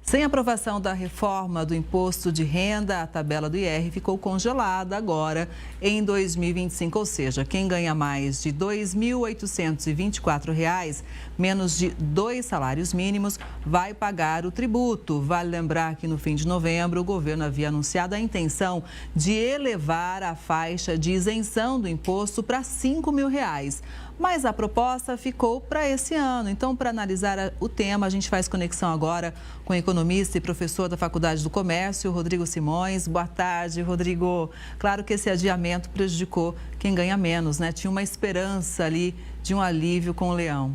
Sem aprovação da reforma do imposto de renda, a tabela do IR ficou congelada agora em 2025, ou seja, quem ganha mais de R$ 2.824, menos de 2 salários mínimos, vai pagar o tributo. Vale lembrar que no fim de novembro o governo havia anunciado a intenção de elevar a faixa de isenção do imposto para R$ 5.000. Mas a proposta ficou para esse ano. Então, para analisar o tema, a gente faz conexão agora com o economista e professor da Faculdade do Comércio, Rodrigo Simões. Boa tarde, Rodrigo. Claro que esse adiamento prejudicou quem ganha menos, né? Tinha uma esperança ali de um alívio com o leão.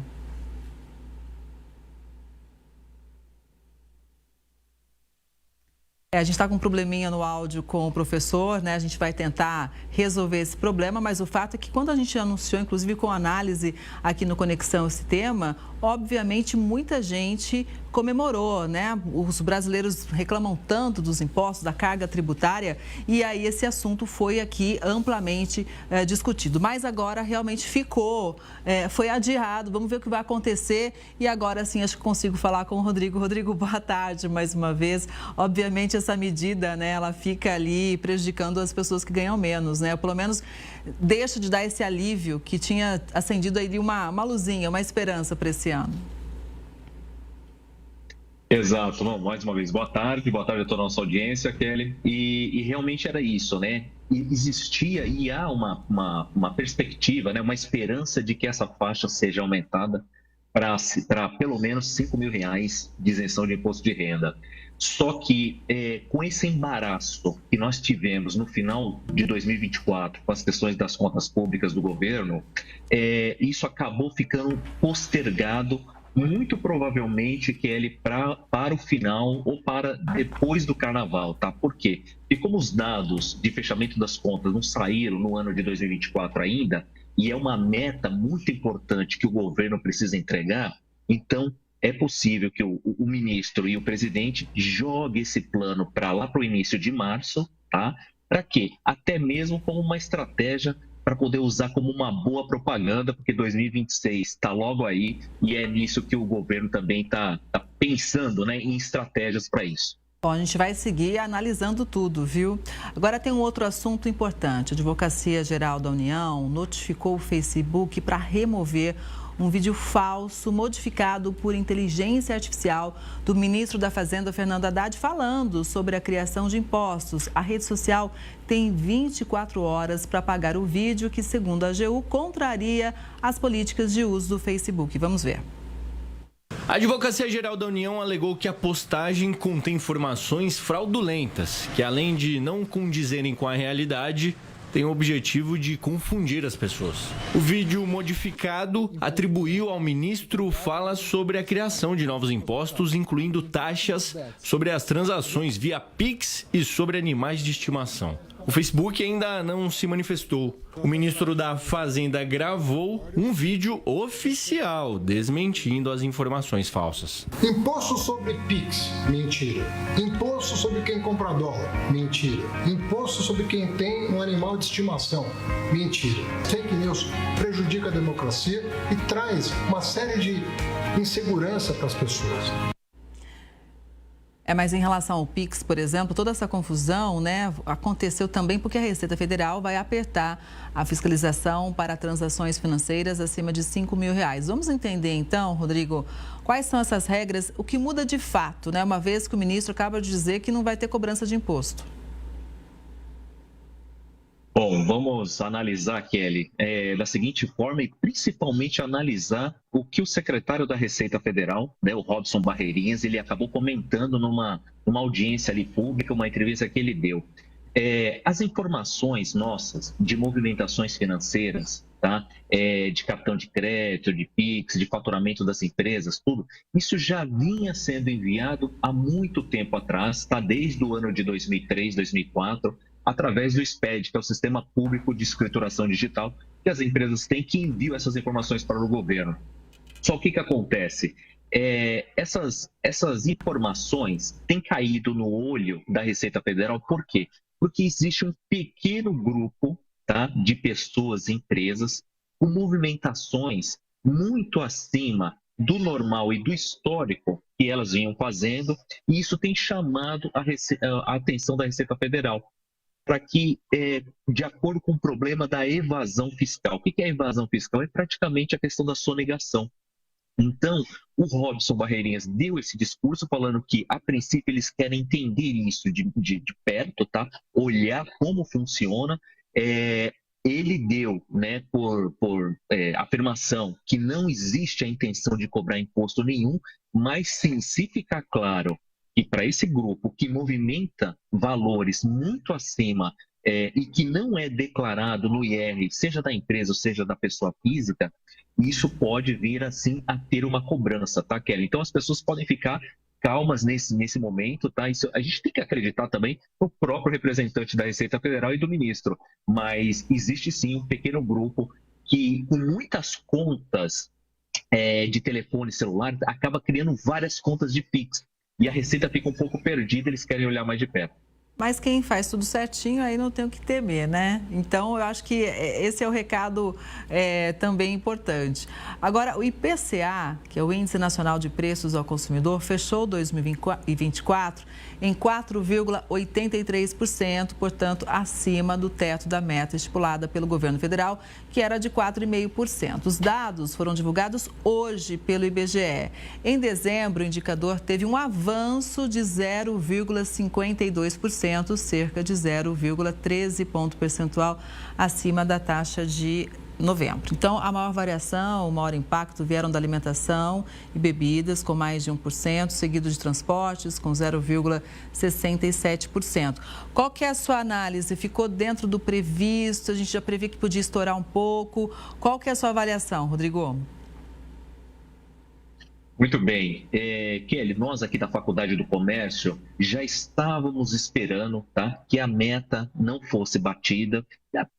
A gente está com um probleminha no áudio com o professor, né? A gente vai tentar resolver esse problema, mas o fato é que quando a gente anunciou, inclusive com análise aqui no Conexão esse tema, obviamente muita gente comemorou, né? Os brasileiros reclamam tanto dos impostos, da carga tributária, e aí esse assunto foi aqui amplamente discutido. Mas agora realmente foi adiado, vamos ver o que vai acontecer. E agora sim, acho que consigo falar com o Rodrigo. Rodrigo, boa tarde mais uma vez. Obviamente essa medida, né, ela fica ali prejudicando as pessoas que ganham menos, né? Pelo menos deixa de dar esse alívio que tinha acendido aí uma luzinha, uma esperança para esse ano. Exato. Bom, mais uma vez, boa tarde a toda a nossa audiência, Kelly. E realmente era isso, né? Existia e há uma perspectiva, né? Uma esperança de que essa faixa seja aumentada para pelo menos R$ 5.000 de isenção de imposto de renda. Só que com esse embaraço que nós tivemos no final de 2024, com as questões das contas públicas do governo, isso acabou ficando postergado, muito provavelmente, Kelly, para o final ou para depois do carnaval, tá? Por quê? Porque como os dados de fechamento das contas não saíram no ano de 2024 ainda, e é uma meta muito importante que o governo precisa entregar, então é possível que o ministro e o presidente joguem esse plano para lá para o início de março, tá? Para quê? Até mesmo como uma estratégia para poder usar como uma boa propaganda, porque 2026 está logo aí e é nisso que o governo também está pensando, né, em estratégias para isso. Bom, a gente vai seguir analisando tudo, viu? Agora tem um outro assunto importante. A Advocacia Geral da União notificou o Facebook para remover um vídeo falso modificado por inteligência artificial do ministro da Fazenda, Fernando Haddad, falando sobre a criação de impostos. A rede social tem 24 horas para apagar o vídeo que, segundo a AGU, contraria as políticas de uso do Facebook. Vamos ver. A Advocacia Geral da União alegou que a postagem contém informações fraudulentas, que além de não condizerem com a realidade, tem o objetivo de confundir as pessoas. O vídeo modificado atribuiu ao ministro fala sobre a criação de novos impostos, incluindo taxas sobre as transações via Pix e sobre animais de estimação. O Facebook ainda não se manifestou. O ministro da Fazenda gravou um vídeo oficial desmentindo as informações falsas. Imposto sobre Pix, mentira. Imposto sobre quem compra dólar, mentira. Imposto sobre quem tem um animal de estimação, mentira. Fake news prejudica a democracia e traz uma série de insegurança para as pessoas. Mas em relação ao Pix, por exemplo, toda essa confusão, né, aconteceu também porque a Receita Federal vai apertar a fiscalização para transações financeiras acima de R$ 5.000. Vamos entender então, Rodrigo, quais são essas regras, o que muda de fato, né, uma vez que o ministro acaba de dizer que não vai ter cobrança de imposto. Bom, vamos analisar, Kelly, da seguinte forma e principalmente analisar o que o secretário da Receita Federal, né, o Robson Barreirinhas, ele acabou comentando numa audiência ali pública, uma entrevista que ele deu. As informações nossas de movimentações financeiras, tá? De cartão de crédito, de Pix, de faturamento das empresas, tudo, isso já vinha sendo enviado há muito tempo atrás, tá? Desde o ano de 2003, 2004, através do SPED, que é o Sistema Público de Escrituração Digital, que as empresas têm que enviar essas informações para o governo. Só o que acontece? Essas informações têm caído no olho da Receita Federal, por quê? Porque existe um pequeno grupo, tá, de pessoas e empresas com movimentações muito acima do normal e do histórico que elas vinham fazendo, e isso tem chamado a atenção da Receita Federal para que, de acordo com o problema da evasão fiscal. O que é evasão fiscal? É praticamente a questão da sonegação. Então, o Robson Barreirinhas deu esse discurso falando que, a princípio, eles querem entender isso de perto, tá? Olhar como funciona. Ele deu, né, por afirmação que não existe a intenção de cobrar imposto nenhum, mas sim, se ficar claro que para esse grupo que movimenta valores muito acima e que não é declarado no IR, seja da empresa ou seja da pessoa física, isso pode vir assim a ter uma cobrança, tá, Kelly? Então as pessoas podem ficar calmas nesse momento, tá? Isso, a gente tem que acreditar também no próprio representante da Receita Federal e do ministro, mas existe sim um pequeno grupo que, com muitas contas de telefone celular, acaba criando várias contas de Pix. E a Receita fica um pouco perdida, eles querem olhar mais de perto. Mas quem faz tudo certinho, aí não tem o que temer, né? Então, eu acho que esse é o recado também importante. Agora, o IPCA, que é o Índice Nacional de Preços ao Consumidor, fechou 2024 em 4,83%, portanto, acima do teto da meta estipulada pelo governo federal, que era de 4,5%. Os dados foram divulgados hoje pelo IBGE. Em dezembro, o indicador teve um avanço de 0,52%, cerca de 0,13 ponto percentual acima da taxa de novembro. Então, a maior variação, o maior impacto vieram da alimentação e bebidas, com mais de 1%, seguido de transportes, com 0,67%. Qual que é a sua análise? Ficou dentro do previsto? A gente já previa que podia estourar um pouco. Qual que é a sua avaliação, Rodrigo? Muito bem. Kelly, nós aqui da Faculdade do Comércio já estávamos esperando, tá, que a meta não fosse batida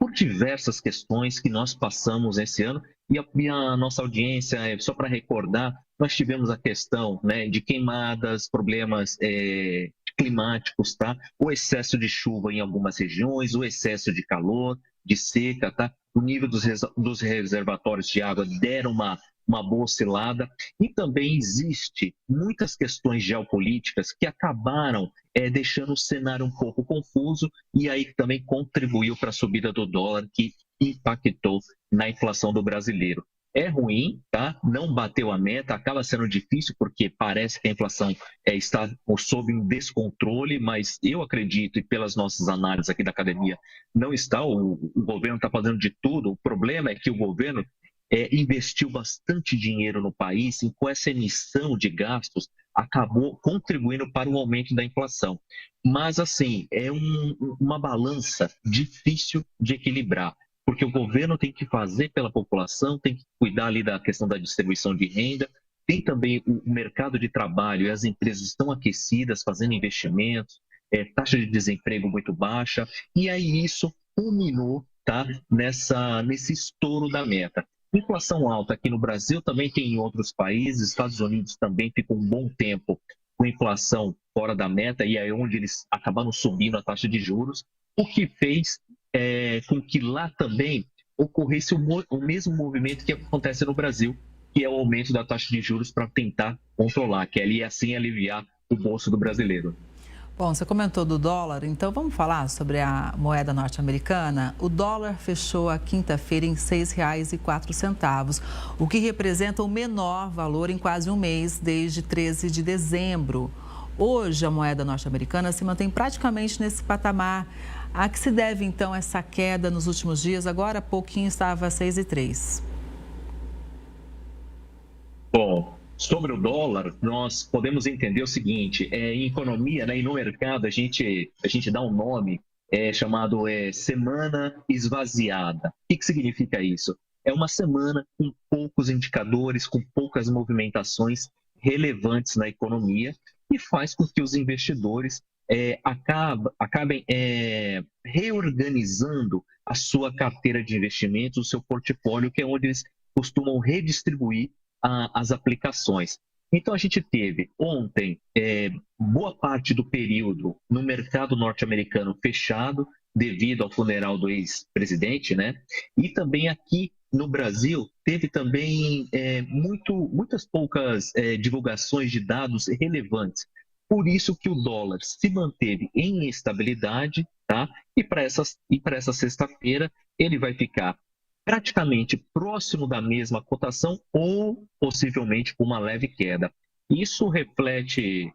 por diversas questões que nós passamos esse ano. E a nossa audiência, só para recordar, nós tivemos a questão, né, de queimadas, problemas climáticos, tá? O excesso de chuva em algumas regiões, o excesso de calor, de seca, tá? O nível dos reservatórios de água deram uma boa oscilada, e também existe muitas questões geopolíticas que acabaram deixando o cenário um pouco confuso, e aí também contribuiu para a subida do dólar, que impactou na inflação do brasileiro. É ruim, tá? Não bateu a meta, acaba sendo difícil porque parece que a inflação está sob um descontrole, mas eu acredito, e pelas nossas análises aqui da academia, não está. O governo está fazendo de tudo. O problema é que o governo investiu bastante dinheiro no país e com essa emissão de gastos acabou contribuindo para o aumento da inflação. Mas, assim, é uma balança difícil de equilibrar, porque o governo tem que fazer pela população, tem que cuidar ali da questão da distribuição de renda, tem também o mercado de trabalho e as empresas estão aquecidas, fazendo investimentos, taxa de desemprego muito baixa, e aí isso culminou, tá, nesse estouro da meta. Inflação alta aqui no Brasil, também tem em outros países. Estados Unidos também ficou um bom tempo com inflação fora da meta, e é onde eles acabaram subindo a taxa de juros, o que fez com que lá também ocorresse o mesmo movimento que acontece no Brasil, que é o aumento da taxa de juros para tentar controlar, que é ali assim aliviar o bolso do brasileiro. Bom, você comentou do dólar, então vamos falar sobre a moeda norte-americana. O dólar fechou a quinta-feira em R$ 6,04, o que representa o menor valor em quase um mês, desde 13 de dezembro. Hoje, a moeda norte-americana se mantém praticamente nesse patamar. A que se deve, então, essa queda nos últimos dias? Agora, há pouquinho estava a 6,03. Bom, sobre o dólar, nós podemos entender o seguinte: em economia, né, e no mercado, a gente dá um nome chamado semana esvaziada. O que significa isso? É uma semana com poucos indicadores, com poucas movimentações relevantes na economia, e faz com que os investidores acabem reorganizando a sua carteira de investimentos, o seu portfólio, que é onde eles costumam redistribuir as aplicações. Então, a gente teve ontem boa parte do período no mercado norte-americano fechado devido ao funeral do ex-presidente, né? E também aqui no Brasil, teve também muitas poucas divulgações de dados relevantes. Por isso que o dólar se manteve em estabilidade, tá? E para essa sexta-feira, ele vai ficar praticamente próximo da mesma cotação ou possivelmente com uma leve queda. Isso reflete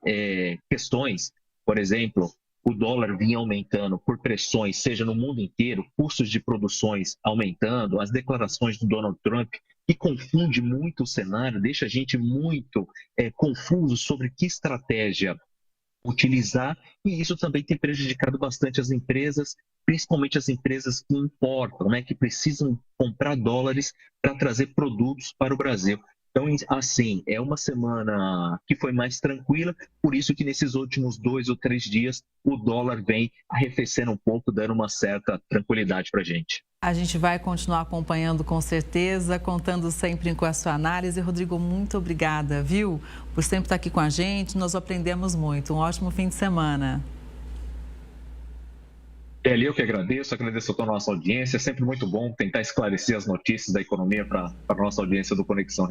questões, por exemplo, o dólar vinha aumentando por pressões, seja no mundo inteiro, custos de produções aumentando, as declarações do Donald Trump, que confunde muito o cenário, deixa a gente muito confuso sobre que estratégia utilizar, e isso também tem prejudicado bastante as empresas, principalmente as empresas que importam, né, que precisam comprar dólares para trazer produtos para o Brasil. Então, assim, é uma semana que foi mais tranquila, por isso que nesses últimos 2 ou 3 dias o dólar vem arrefecendo um pouco, dando uma certa tranquilidade para a gente. A gente vai continuar acompanhando com certeza, contando sempre com a sua análise. Rodrigo, muito obrigada, viu? Por sempre estar aqui com a gente, nós aprendemos muito. Um ótimo fim de semana. Kelly, eu que agradeço a toda a nossa audiência. É sempre muito bom tentar esclarecer as notícias da economia para a nossa audiência do Conexão.